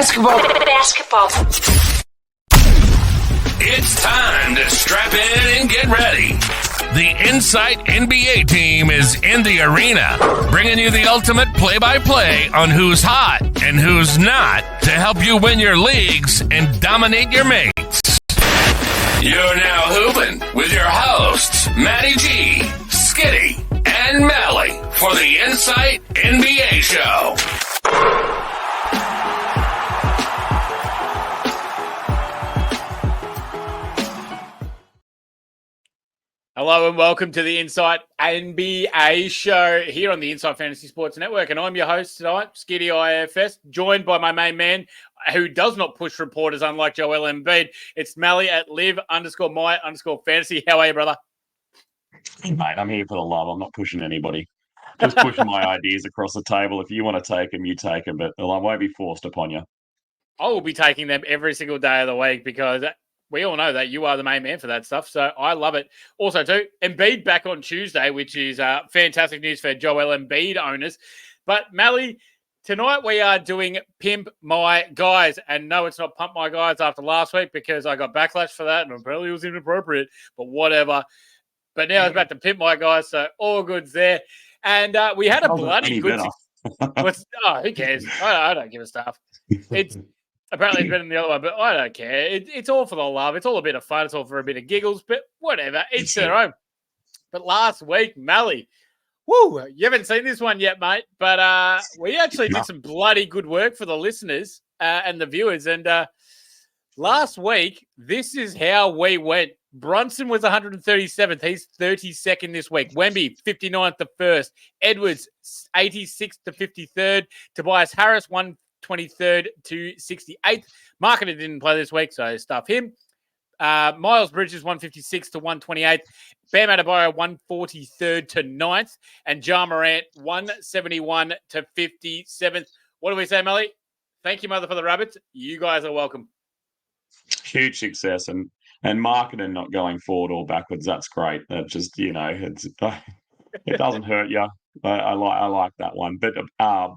Basketball. It's time to strap in and get ready. The Insight NBA team is in the arena, bringing you the ultimate play-by-play on who's hot and who's not to help you win your leagues and dominate your mates. You're now hooping with your hosts, Matty G, Skiddy, and Malley for the Insight NBA show. Hello and welcome to the Insight NBA show here on the Insight Fantasy Sports Network. And I'm your host tonight, Skiddy IFS, joined by my main man who does not push reporters unlike Joel Embiid. It's Malley at live_my_fantasy. How are you, brother? Mate, I'm here for the love. I'm not pushing anybody. Just pushing my ideas across the table. If you want to take them, you take them, but I won't be forced upon you. I will be taking them every single day of the week because we all know that you are the main man for that stuff, so I love it. Also, too, Embiid back on Tuesday, which is fantastic news for Joel Embiid owners. But, Malley, tonight we are doing Pimp My Guys. And no, it's not Pump My Guys after last week because I got backlash for that and apparently it was inappropriate, but whatever. But now it's back to Pimp My Guys, so all good's there. And we had a bloody good... who cares? I don't give a stuff. Apparently it's better than the other one, but I don't care. It's all for the love. It's all a bit of fun. It's all for a bit of giggles, but whatever. Each their own. But last week, Malley, woo, you haven't seen this one yet, mate, but we actually did some bloody good work for the listeners and the viewers. And last week, this is how we went. Brunson was 137th. He's 32nd this week. Wemby, 59th to 1st. Edwards, 86th to 53rd. Tobias Harris, 123rd to 68th. Marketer didn't play this week, so stuff him. Miles Bridges, 156th to 128th. Bam Adebayo, 143rd to 9th. And Ja Morant, 171 to 57th. What do we say, Malley? Thank you, mother, for the rabbits. You guys are welcome. Huge success, and marketing not going forward or backwards. That's great. That just, it doesn't hurt you. I like that one. But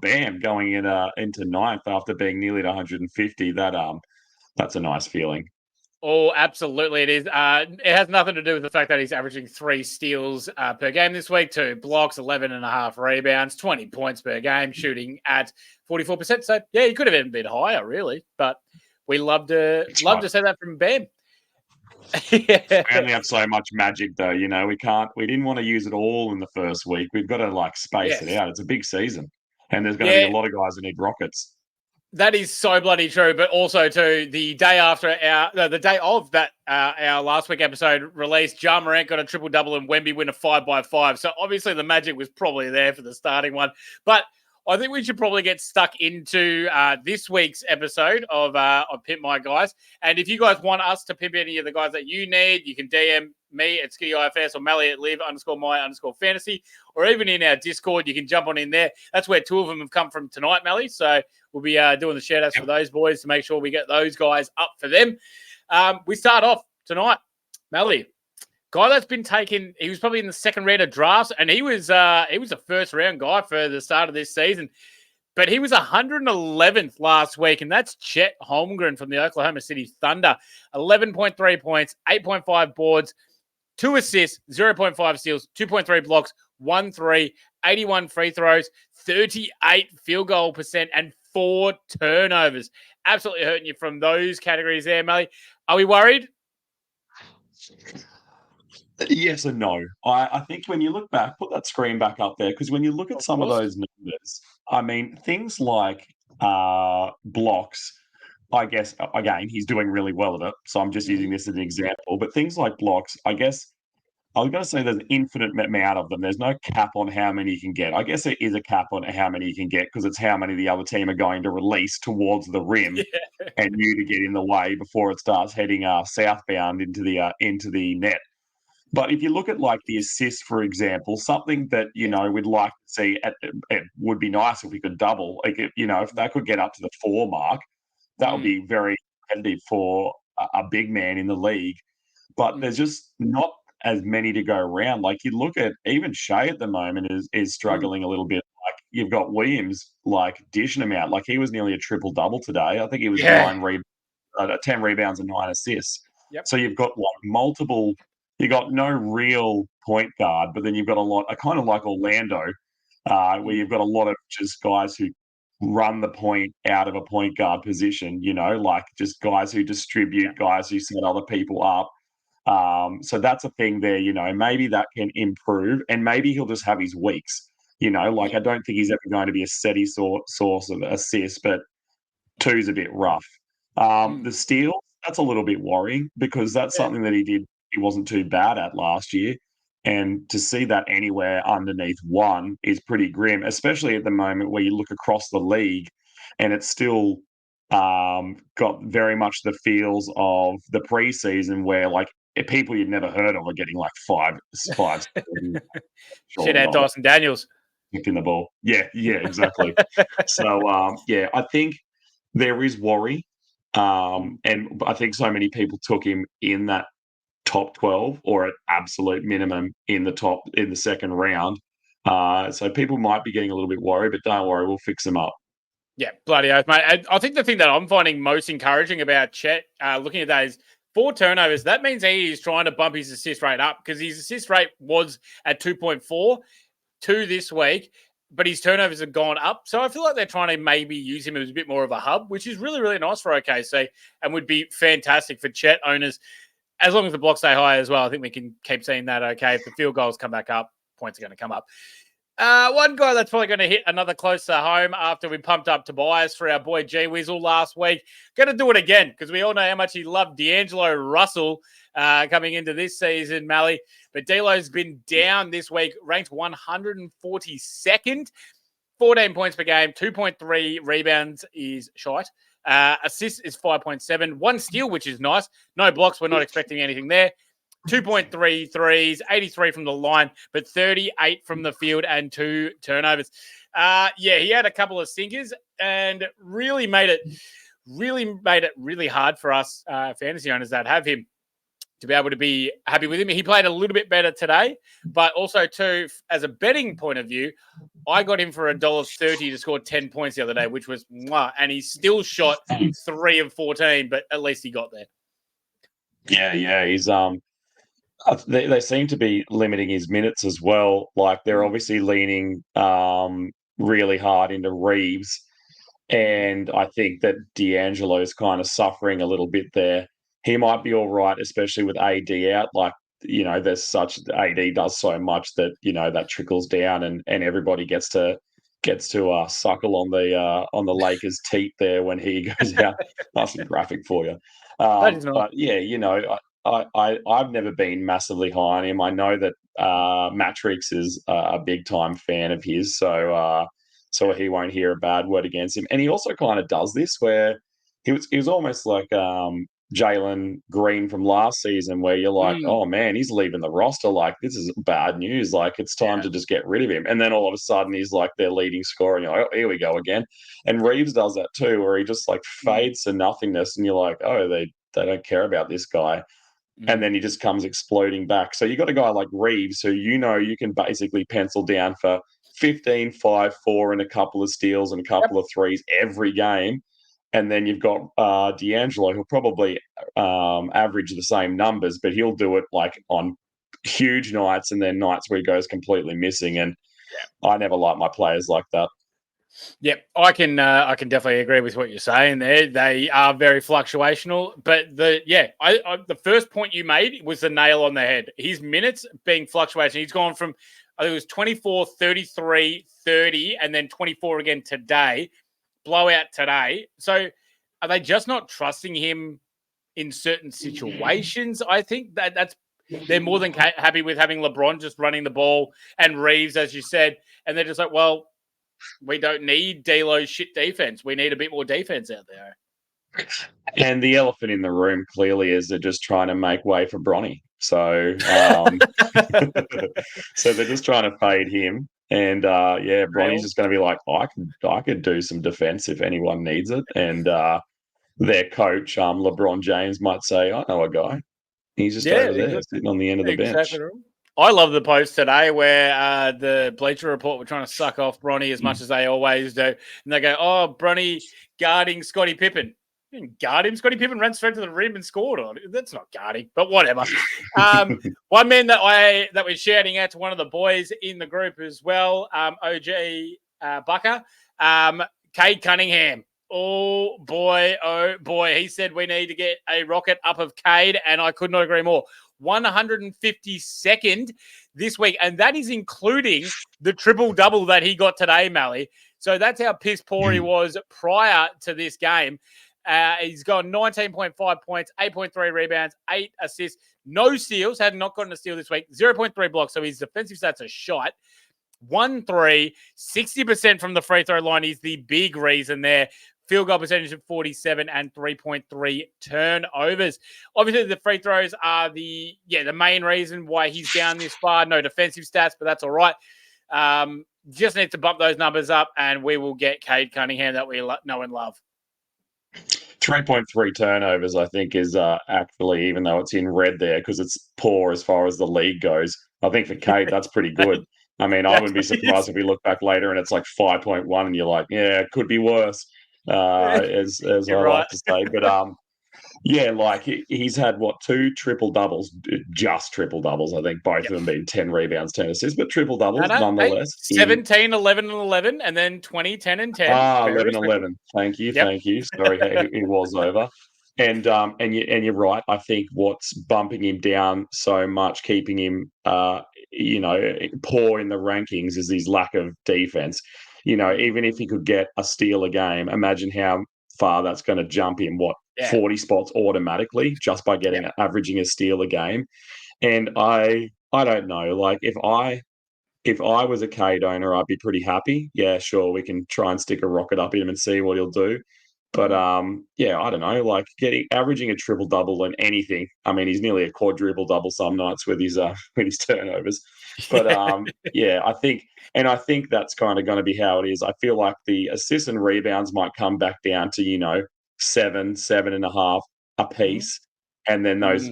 Bam going into 9th after being nearly at 150. That's a nice feeling. Oh, absolutely it is. It has nothing to do with the fact that he's averaging 3 steals per game this week, 2 blocks, 11.5 rebounds, 20 points per game, shooting at 44%. So, yeah, he could have been a bit higher, really. But we love to say that from Bam. We only have so much magic, though. We didn't want to use it all in the first week. We've got to space it out. It's a big season, and there's going to be a lot of guys who need rockets. That is so bloody true. But also, too, the day after the day of that our last week episode released, Ja Morant got a triple double and Wemby win a 5x5. So obviously the magic was probably there for the starting one, but I think we should probably get stuck into this week's episode of Pimp My Guys. And if you guys want us to pimp any of the guys that you need, you can DM me at SkiddyIFS or Malley at live_my_fantasy, or even in our Discord, you can jump on in there. That's where 2 of them have come from tonight, Malley. So we'll be doing the shout-outs for those boys to make sure we get those guys up for them. We start off tonight, Malley. Guy that's been taken, he was probably in the second round of drafts, and he was a first round guy for the start of this season. But he was 111th last week, and that's Chet Holmgren from the Oklahoma City Thunder. 11.3 points, 8.5 boards, 2 assists, 0.5 steals, 2.3 blocks, 1 3, 81 free throws, 38 field goal percent, and 4 turnovers. Absolutely hurting you from those categories there, Malley. Are we worried? Yes and no. I think when you look back, put that screen back up there, because when you look at some of those numbers, things like blocks, I guess, again, he's doing really well at it, so I'm just using this as an example, but things like blocks, I guess, I was going to say there's an infinite amount of them. There's no cap on how many you can get. I guess there is a cap on how many you can get because it's how many the other team are going to release towards the rim and you to get in the way before it starts heading southbound into the net. But if you look at the assists, for example, something that, we'd like to see, it would be nice if we could double. If they could get up to the 4 mark, that would be very competitive for a big man in the league. But there's just not as many to go around. You look at even Shea at the moment is struggling a little bit. you've got Williams like dishing them out. Like he was nearly a triple double today. I think he was 10 rebounds and 9 assists. Yep. So you've got like multiple. You got no real point guard, but then you've got a lot. I kind of like Orlando, where you've got a lot of just guys who run the point out of a point guard position. Like just guys who distribute, guys who set other people up. So that's a thing there. Maybe that can improve, and maybe he'll just have his weeks. Like I don't think he's ever going to be a steady source of assists, but 2's a bit rough. The steals, that's a little bit worrying because that's something that he wasn't too bad at last year. And to see that anywhere underneath 1 is pretty grim, especially at the moment where you look across the league and it's still got very much the feels of the preseason where like people you'd never heard of are getting like 5. Shit out Dyson Daniels. In the ball. Yeah, exactly. So, I think there is worry. And I think so many people took him in that top 12 or at absolute minimum in the second round. So people might be getting a little bit worried, but don't worry, we'll fix them up. Yeah, bloody oath, mate. I think the thing that I'm finding most encouraging about Chet, looking at that, is 4 turnovers. That means he is trying to bump his assist rate up because his assist rate was at 2.4, 2 this week, but his turnovers have gone up. So I feel like they're trying to maybe use him as a bit more of a hub, which is really, really nice for OKC and would be fantastic for Chet owners. As long as the blocks stay high as well, I think we can keep seeing that okay. If the field goals come back up, points are going to come up. One guy that's probably going to hit another closer home after we pumped up Tobias for our boy G Weasel last week. Going to do it again because we all know how much he loved D'Angelo Russell coming into this season, Malley. But D'Lo's been down this week, ranked 142nd, 14 points per game, 2.3 rebounds is shite. Assists is 5.7, 1 steal, which is nice. No blocks, we're not expecting anything there. 2.3 threes, 83 from the line, but 38 from the field and 2 turnovers. He had a couple of sinkers and really made it really hard for us fantasy owners that have him to be able to be happy with him. He played a little bit better today, but also too, as a betting point of view, I got him for $1.30 to score 10 points the other day, which was mwah, and he still shot 3 of 14, but at least he got there. Yeah, he's they seem to be limiting his minutes as well. Like they're obviously leaning really hard into Reeves, and I think that D'Angelo is kind of suffering a little bit there. He might be all right, especially with AD out. Like there's such AD does so much that that trickles down, and everybody gets to suckle on the Lakers' teeth there when he goes out. Nice and graphic for you. But yeah, I've never been massively high on him. I know that Matrix is a big time fan of his, so he won't hear a bad word against him. And he also kind of does this where he was almost like Jalen Green from last season, where you're like, oh man, he's leaving the roster. Like this is bad news. Like it's time to just get rid of him. And then all of a sudden he's like their leading scorer, and you're like, oh, here we go again. And Reeves does that too, where he just like fades to nothingness, and you're like, oh, they don't care about this guy. And then he just comes exploding back. So you got a guy like Reeves who you can basically pencil down for 15, 5, 4, and a couple of steals and a couple of threes every game. And then you've got D'Angelo, who'll probably average the same numbers, but he'll do it like on huge nights and then nights where he goes completely missing. And I never like my players like that. Yep, I can definitely agree with what you're saying there. They are very fluctuational, but the first point you made was the nail on the head. His minutes being fluctuation. He's gone from, I think it was 24, 33, 30, and then 24 again today. Blowout today. So are they just not trusting him in certain situations? I think that's they're more than happy with having LeBron just running the ball and Reeves, as you said, and they're just like, well, we don't need D'Lo's shit defense. We need a bit more defense out there. And the elephant in the room clearly is they're just trying to make way for Bronny. So, so they're just trying to fade him. And Bronny's just going to be like, I could do some defense if anyone needs it. And their coach, LeBron James, might say, I know a guy. He's just over there sitting on the end of the bench. I love the post today where the Bleacher Report were trying to suck off Bronny as much as they always do. And they go, oh, Bronny guarding Scottie Pippen. You didn't guard him. Scottie Pippen ran straight to the rim and scored on it. That's not guarding, but whatever. One man that we're shouting out to one of the boys in the group as well, OG Bucker, Kade Cunningham. Oh, boy. He said we need to get a rocket up of Kade, and I could not agree more. 152nd this week, and that is including the triple-double that he got today, Malley. So that's how piss poor he was prior to this game. He's gone 19.5 points, 8.3 rebounds, 8 assists, no steals, had not gotten a steal this week, 0.3 blocks, so his defensive stats are shot. 1-3, 60% from the free throw line is the big reason there. Field goal percentage of 47 and 3.3 turnovers. Obviously, the free throws are the main reason why he's down this far. No defensive stats, but that's all right. Just need to bump those numbers up, and we will get Kade Cunningham that we know and love. 3.3 turnovers, I think, is actually, even though it's in red there, because it's poor as far as the league goes. I think for Kade, that's pretty good. I mean, I wouldn't be surprised if we look back later and it's like 5.1 and you're like, yeah, it could be worse. As I like to say, but like he's had 2 triple doubles, just triple doubles. I think both of them being 10 rebounds, 10 assists, but triple doubles nonetheless. 17, 11, and 11, and then 20, 10, and 10. 11, 11. Thank you. Sorry, it was over. And you're right. I think what's bumping him down so much, keeping him poor in the rankings, is his lack of defense. Even if he could get a steal a game, imagine how far that's going to jump him, 40 spots automatically just by averaging a steal a game. And I don't know, like if I was a Kade owner, I'd be pretty happy. Yeah, sure, we can try and stick a rocket up him and see what he'll do. But I don't know, like averaging a triple double and anything. I mean, he's nearly a quadruple double some nights with his turnovers. But I think that's kind of going to be how it is. I feel like the assists and rebounds might come back down to 7, 7.5 a piece, and then those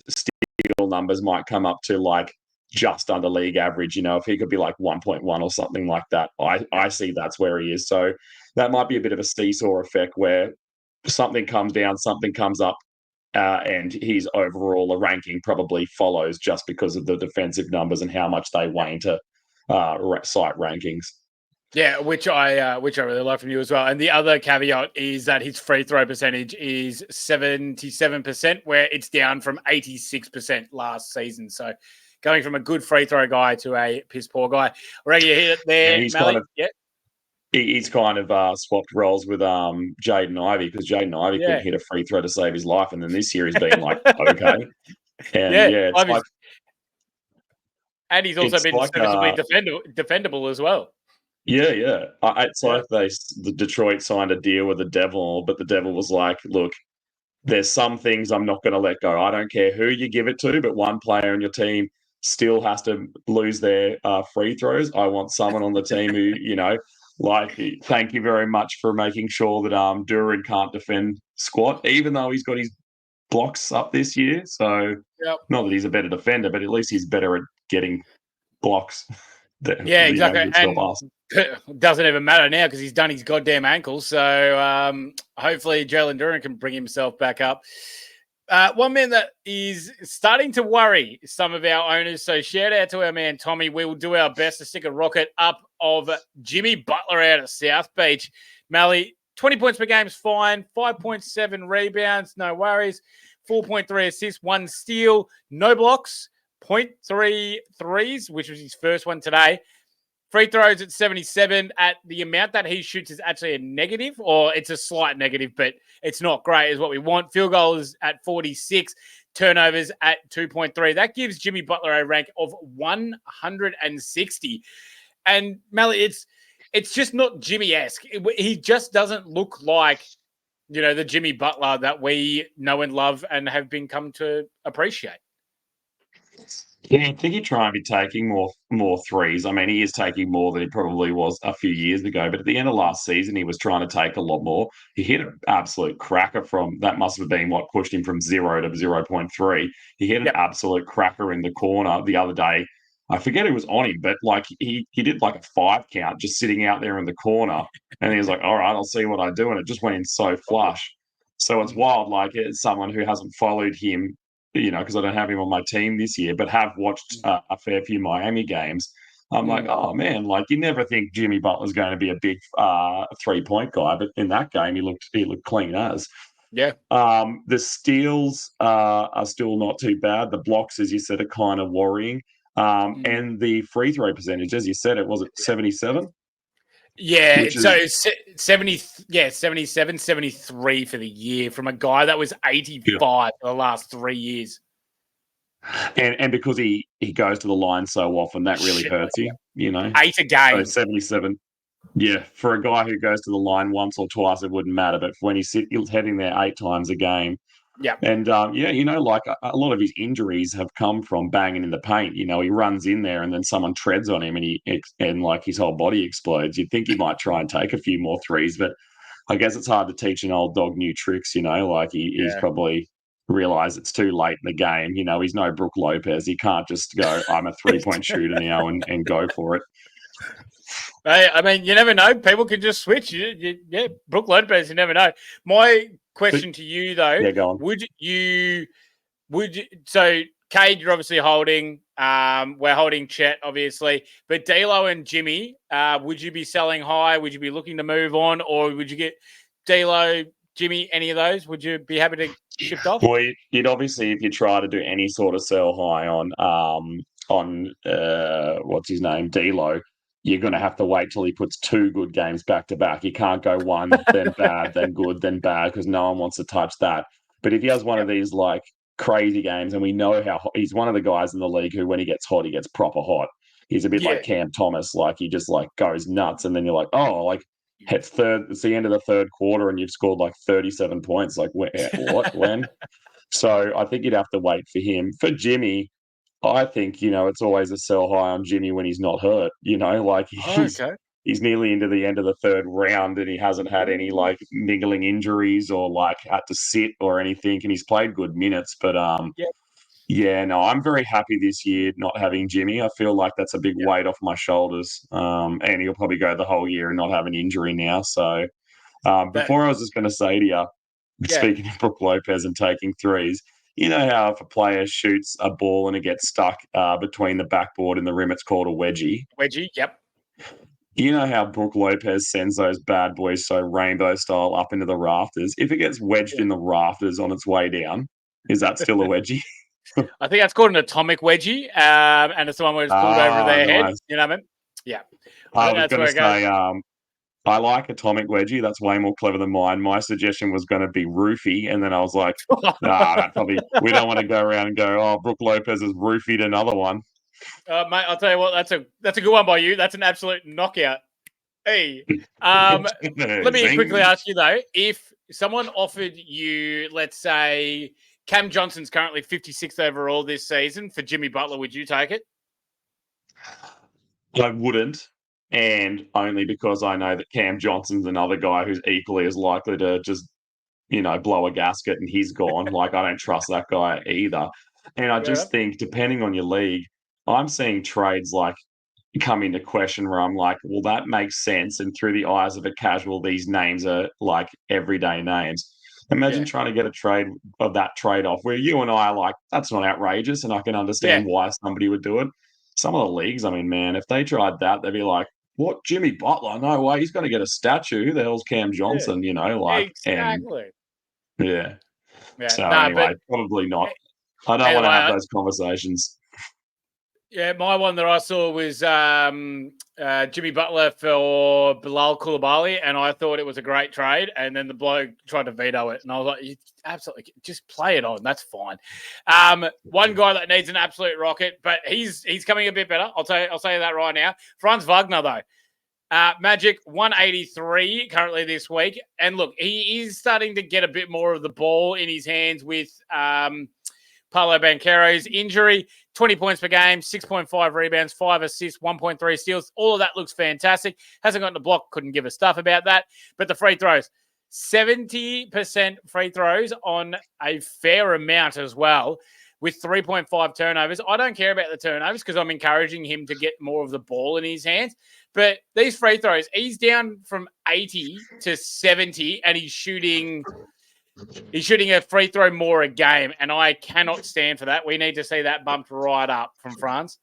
steal numbers might come up to like just under league average. If he could be like 1.1 or something like that, I see that's where he is. So that might be a bit of a seesaw effect where something comes down, something comes up, and his overall ranking probably follows just because of the defensive numbers and how much they weigh into site rankings. Yeah, which I really like from you as well. And the other caveat is that his free throw percentage is 77%, where it's down from 86% last season. So going from a good free throw guy to a piss poor guy. Already you hit it there, Malley. He's kind of swapped roles with Jaden Ivey, because Jaden Ivey couldn't hit a free throw to save his life, and then this year he's been like okay. And and he's also been serviceably defendable as well. Yeah. It's like the Detroit signed a deal with the Devil, but the Devil was like, look, there's some things I'm not going to let go. I don't care who you give it to, but one player on your team still has to lose their free throws. I want someone on the team who, thank you very much for making sure that Duran can't defend squat, even though he's got his blocks up this year. So not that he's a better defender, but at least he's better at getting blocks. Exactly. And it doesn't even matter now because he's done his goddamn ankles. So hopefully Jalen Duran can bring himself back up. One man that is starting to worry some of our owners. So shout out to our man Tommy. We will do our best to stick a rocket up of Jimmy Butler out of South Beach. Malley, 20 points per game is fine. 5.7 rebounds, no worries. 4.3 assists, 1 steal, no blocks. 0.3 threes, which was his first one today. Free throws at 77. At the amount that he shoots is actually a negative, or it's a slight negative, but it's not great is what we want. Field goals at 46. Turnovers at 2.3. That gives Jimmy Butler a rank of 160. And Malley, it's just not Jimmy-esque. He just doesn't look like, the Jimmy Butler that we know and love and have come to appreciate. Yeah, I think he'd try and be taking more threes. I mean, he is taking more than he probably was a few years ago. But at the end of last season, he was trying to take a lot more. He hit an absolute cracker from that. Must have been what pushed him from 0 to 0.3. He hit an Yep. absolute cracker in the corner the other day. I forget who was on him, but like he did like a 5 count just sitting out there in the corner, and he was like, "All right, I'll see what I do," and it just went in so flush. So it's wild. Like it's someone who hasn't followed him, because I don't have him on my team this year, but have watched a fair few Miami games. I'm like, oh man, like you never think Jimmy Butler's going to be a big 3-point guy, but in that game he looked clean as. Yeah. The steals are still not too bad. The blocks, as you said, are kind of worrying. And the free throw percentage, as you said, it was at 77, Yeah, which so is 77, 73 for the year from a guy that was 85 for the last 3 years. and because he goes to the line so often, that really hurts you, 8 a game. So 77. Yeah, for a guy who goes to the line once or twice, it wouldn't matter. But when he's heading there 8 times a game, Yeah. and like a lot of his injuries have come from banging in the paint. He runs in there and then someone treads on him and like his whole body explodes. You'd think he might try and take a few more threes, but I guess it's hard to teach an old dog new tricks. Like he's probably realized it's too late in the game. He's no Brook Lopez. He can't just go, I'm a 3-point shooter now and go for it. Hey, I mean, you never know. People can just switch. Yeah, Brook Lopez, you never know. My question to you, though, go on. So Kade, you're obviously holding. We're holding Chet, obviously. But D'Lo and Jimmy, would you be selling high? Would you be looking to move on? Or would you get D'Lo, Jimmy, any of those? Would you be happy to shift off? Well, you'd obviously, if you try to do any sort of sell high on what's his name, D'Lo, you're going to have to wait till he puts 2 good games back to back. You can't go one, then bad, then good, then bad, because no one wants to touch that. But if he has one of these like crazy games, and we know how he's one of the guys in the league who, when he gets hot, he gets proper hot. He's a bit like Cam Thomas, like he just like goes nuts, and then you're like, oh, like it's the end of the third quarter, and you've scored like 37 points. Like what? When? So I think you'd have to wait for him. For Jimmy, I think, it's always a sell high on Jimmy when he's not hurt, like he's nearly into the end of the third round and he hasn't had any like niggling injuries or like had to sit or anything, and he's played good minutes. But no, I'm very happy this year not having Jimmy. I feel like that's a big weight off my shoulders. And he'll probably go the whole year and not have an injury now. So before I was just going to say to you, speaking of Brook Lopez and taking threes, you know how if a player shoots a ball and it gets stuck between the backboard and the rim, it's called a wedgie? Wedgie, yep. You know how Brook Lopez sends those bad boys so rainbow style up into the rafters? If it gets wedged in the rafters on its way down, is that still a wedgie? I think that's called an atomic wedgie, and it's the one where it's pulled over their head. You know what I mean? Yeah. I was going to say, I like atomic wedgie. That's way more clever than mine. My suggestion was going to be roofie, and then I was like, nah, we don't want to go around and go, oh, Brook Lopez has roofied another one. Mate, I'll tell you what, that's a good one by you. That's an absolute knockout. Hey, let me quickly ask you though, if someone offered you, let's say, Cam Johnson's currently 56th overall this season for Jimmy Butler, would you take it? I wouldn't, and only because I know that Cam Johnson's another guy who's equally as likely to just, blow a gasket and he's gone. Like, I don't trust that guy either. And I just think, depending on your league, I'm seeing trades like come into question where I'm like, well, that makes sense. And through the eyes of a casual, these names are like everyday names. Imagine trying to get a trade of that trade-off where you and I are like, that's not outrageous, and I can understand why somebody would do it. Some of the leagues, I mean, man, if they tried that, they'd be like, what, Jimmy Butler? No way, he's going to get a statue. Who the hell's Cam Johnson, Exactly. And so anyway, probably not. I don't want to have those conversations. Yeah, my one that I saw was Jimmy Butler for Bilal Coulibaly, and I thought it was a great trade. And then the bloke tried to veto it, and I was like, absolutely, just play it on. That's fine. One guy that needs an absolute rocket, but he's coming a bit better. I'll say that right now. Franz Wagner, though. Magic 183 currently this week. And look, he is starting to get a bit more of the ball in his hands with Paolo Banchero's injury, 20 points per game, 6.5 rebounds, 5 assists, 1.3 steals. All of that looks fantastic. Hasn't gotten the block, couldn't give a stuff about that. But the free throws, 70% free throws on a fair amount as well, with 3.5 turnovers. I don't care about the turnovers because I'm encouraging him to get more of the ball in his hands. But these free throws, he's down from 80 to 70, and he's shooting a free throw more a game, and I cannot stand for that. We need to see that bumped right up from Franz.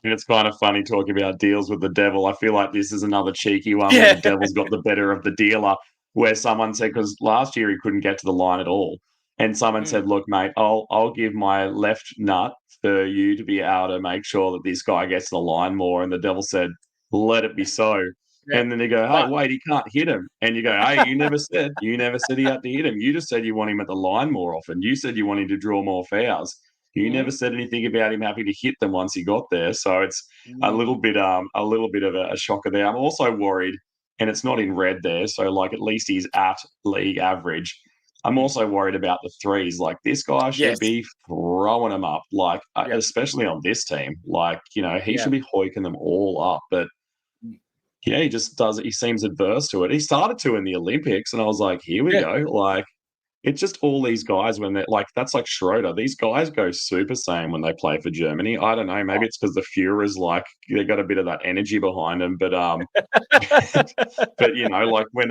It's kind of funny talking about deals with the devil. I feel like this is another cheeky one where the devil's got the better of the dealer, where someone said, because last year he couldn't get to the line at all. And someone said, look, mate, I'll give my left nut for you to be able to make sure that this guy gets to the line more. And the devil said, let it be so. Yeah. And then they go, hey, wait, he can't hit him. And you go, hey, you never said he had to hit him. You just said you want him at the line more often. You said you want him to draw more fouls. You never said anything about him happy to hit them once he got there. So it's a little bit of a shocker there. I'm also worried, and it's not in red there, so like at least he's at league average. I'm also worried about the threes. Like this guy should be throwing them up, like especially on this team. Like, you know, he should be hoiking them all up. But yeah, he just does it. He seems adverse to it. He started to in the Olympics, and I was like, here we go. Like, it's just all these guys when they're like, that's like Schroeder. These guys go Super Saiyan when they play for Germany. I don't know. Maybe it's because the Führer's like, they got a bit of that energy behind them. But, but you know, like when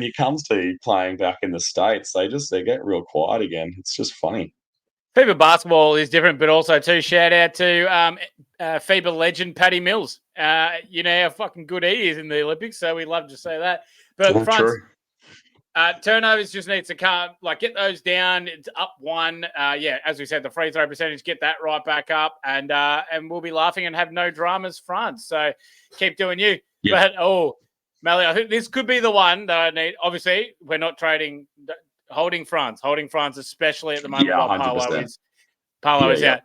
it comes to playing back in the States, they get real quiet again. It's just funny. FIBA basketball is different, but also too, shout out to FIBA legend Patty Mills. You know how fucking good he is in the Olympics, so we love to say that. But Franz, turnovers just needs to get those down. It's up one. As we said, the free throw percentage, get that right back up, and we'll be laughing and have no dramas, Franz. So keep doing you. Yep. But Malley, I think this could be the one that I need. Obviously, we're not trading. Holding Franz, especially at the moment while Paolo is out.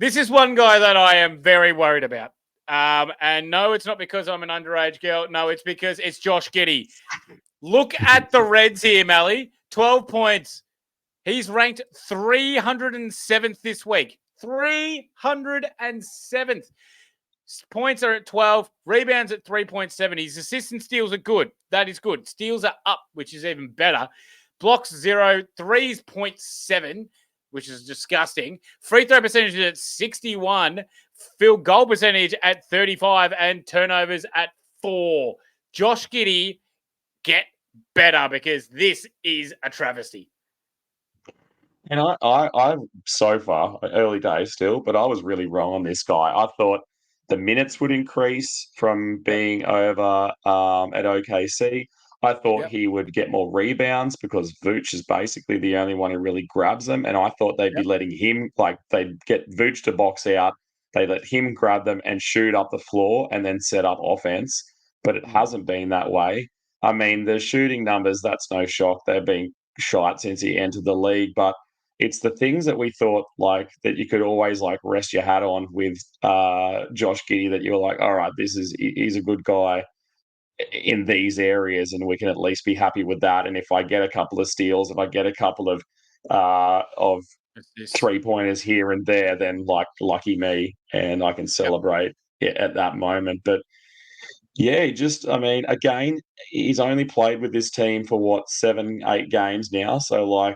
This is one guy that I am very worried about. And no, it's not because I'm an underage girl. No, it's because it's Josh Giddy. Look at the Reds here, Malley. 12 points. He's ranked 307th this week. 307th. Points are at 12. Rebounds at 3.7. His assists and steals are good. That is good. Steals are up, which is even better. Blocks 0, threes 0.7, which is disgusting. Free throw percentage at 61, field goal percentage at 35, and turnovers at 4. Josh Giddy, get better because this is a travesty. And I so far, early days still, but I was really wrong on this guy. I thought the minutes would increase from being over at OKC. I thought he would get more rebounds because Vooch is basically the only one who really grabs them. And I thought they'd be letting him, like they'd get Vooch to box out. They let him grab them and shoot up the floor and then set up offense. But it hasn't been that way. I mean, the shooting numbers, that's no shock. They've been shite since he entered the league. But it's the things that we thought like that you could always like rest your hat on with Josh Giddy that you were like, all right, he's a good guy in these areas, and we can at least be happy with that. And if I get a couple of steals, if I get a couple of 3-pointers here and there, then like lucky me, and I can celebrate it at that moment. But yeah, again, he's only played with this team for 7-8 games now. So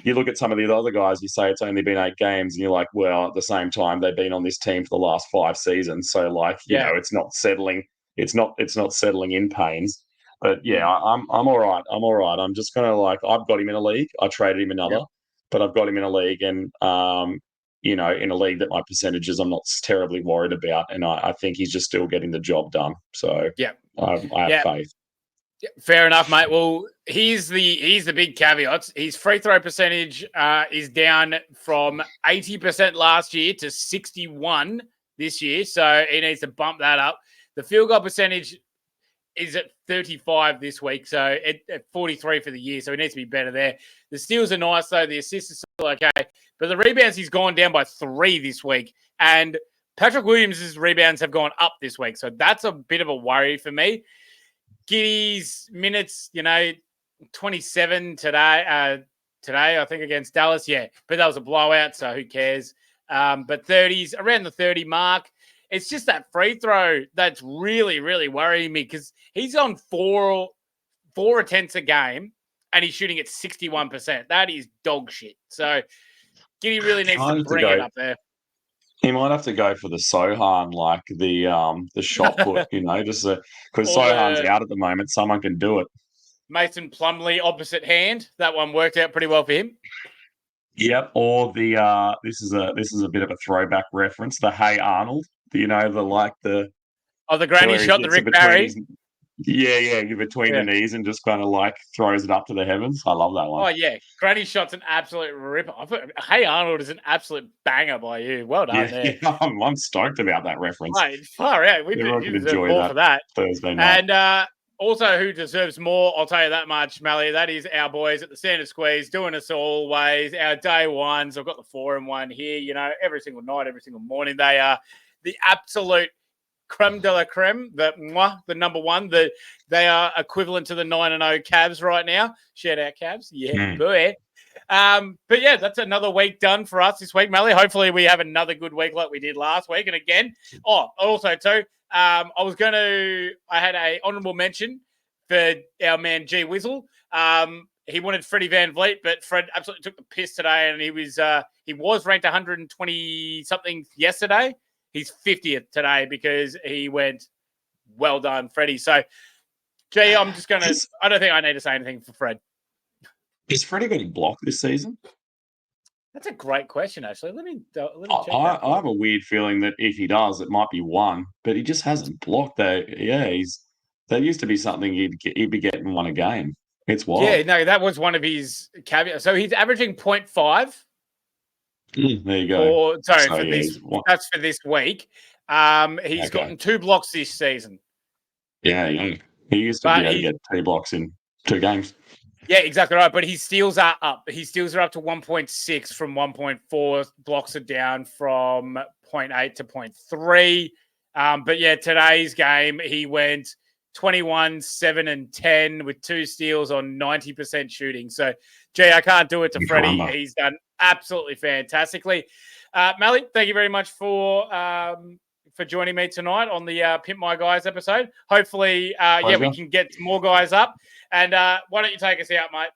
you look at some of the other guys, you say it's only been 8 games, and you're like, well, at the same time, they've been on this team for the last 5 seasons. So you know, it's not settling. It's not settling in pains. But yeah, I'm all right. I'm just gonna I've got him in a league. I traded him another, but I've got him in a league, and you know, in a league that my percentages I'm not terribly worried about, and I think he's just still getting the job done. So I have faith. Fair enough, mate. Well, here's the big caveat. His free throw percentage is down from 80% last year to 61 this year, so he needs to bump that up. The field goal percentage is at 35 this week, so at 43 for the year, so he needs to be better there. The steals are nice, though. The assists are still okay. But the rebounds, he's gone down by 3 this week. And Patrick Williams' rebounds have gone up this week, so that's a bit of a worry for me. Giddy's minutes, 27 today, today, I think, against Dallas. Yeah, but that was a blowout, so who cares? But 30s, around the 30 mark. It's just that free throw that's really, really worrying me because he's on four attempts a game and he's shooting at 61%. That is dog shit. So Giddy really needs to bring it up there. He might have to go for the Sohan, like the shot put, just because Sohan's out at the moment. Someone can do it. Mason Plumlee opposite hand. That one worked out pretty well for him. Yep. Or the this is a bit of a throwback reference. The Hey Arnold. The granny shot, the Rick Barry. Between the knees and just kind of like throws it up to the heavens. I love that one. Oh yeah, granny shot's an absolute ripper. Hey Arnold is an absolute banger by you. Well done there. Yeah, I'm stoked about that reference. Mate, far out. We deserve more for that Thursday night. And also, who deserves more? I'll tell you that much, Malley. That is our boys at the Santa Squeeze, doing us always. Our day ones. I've got the 4-in-1 here. Every single night, every single morning. They are the absolute creme de la creme, the number one. They are equivalent to the 9-0 Cavs right now. Shout out Cavs. Yeah, boy. But yeah, that's another week done for us this week, Malley. Hopefully we have another good week like we did last week. And again, also too, I had a honourable mention for our man G Wizzle. He wanted Freddie Van Vliet, but Fred absolutely took the piss today, and he was ranked 120 something yesterday. He's 50th today because he went, well done, Freddie. So, G, I'm just I don't think I need to say anything for Fred. Is Freddie getting blocked this season? That's a great question, actually. Let me check I have a weird feeling that if he does, it might be one, but he just hasn't blocked. There used to be something he'd be getting one a game. It's wild. Yeah, no, that was one of his caveats. So he's averaging 0.5. There you go. That's for this week. He's gotten 2 blocks this season. Yeah. He used to be able to get 2 blocks in 2 games. Yeah, exactly right. But his steals are up. His steals are up to 1.6 from 1.4. Blocks are down from 0.8 to 0.3. But yeah, today's game, he went 21, 7, and 10 with 2 steals on 90% shooting. So, gee, I can't do it to Freddie. He's done absolutely fantastically. Malley, thank you very much for joining me tonight on the Pimp My Guys episode. Hopefully, we can get more guys up. And why don't you take us out, mate?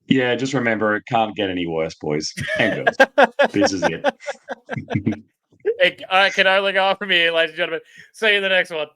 Yeah, just remember, it can't get any worse, boys and girls. This is it. It can only go up from here, ladies and gentlemen. See you in the next one.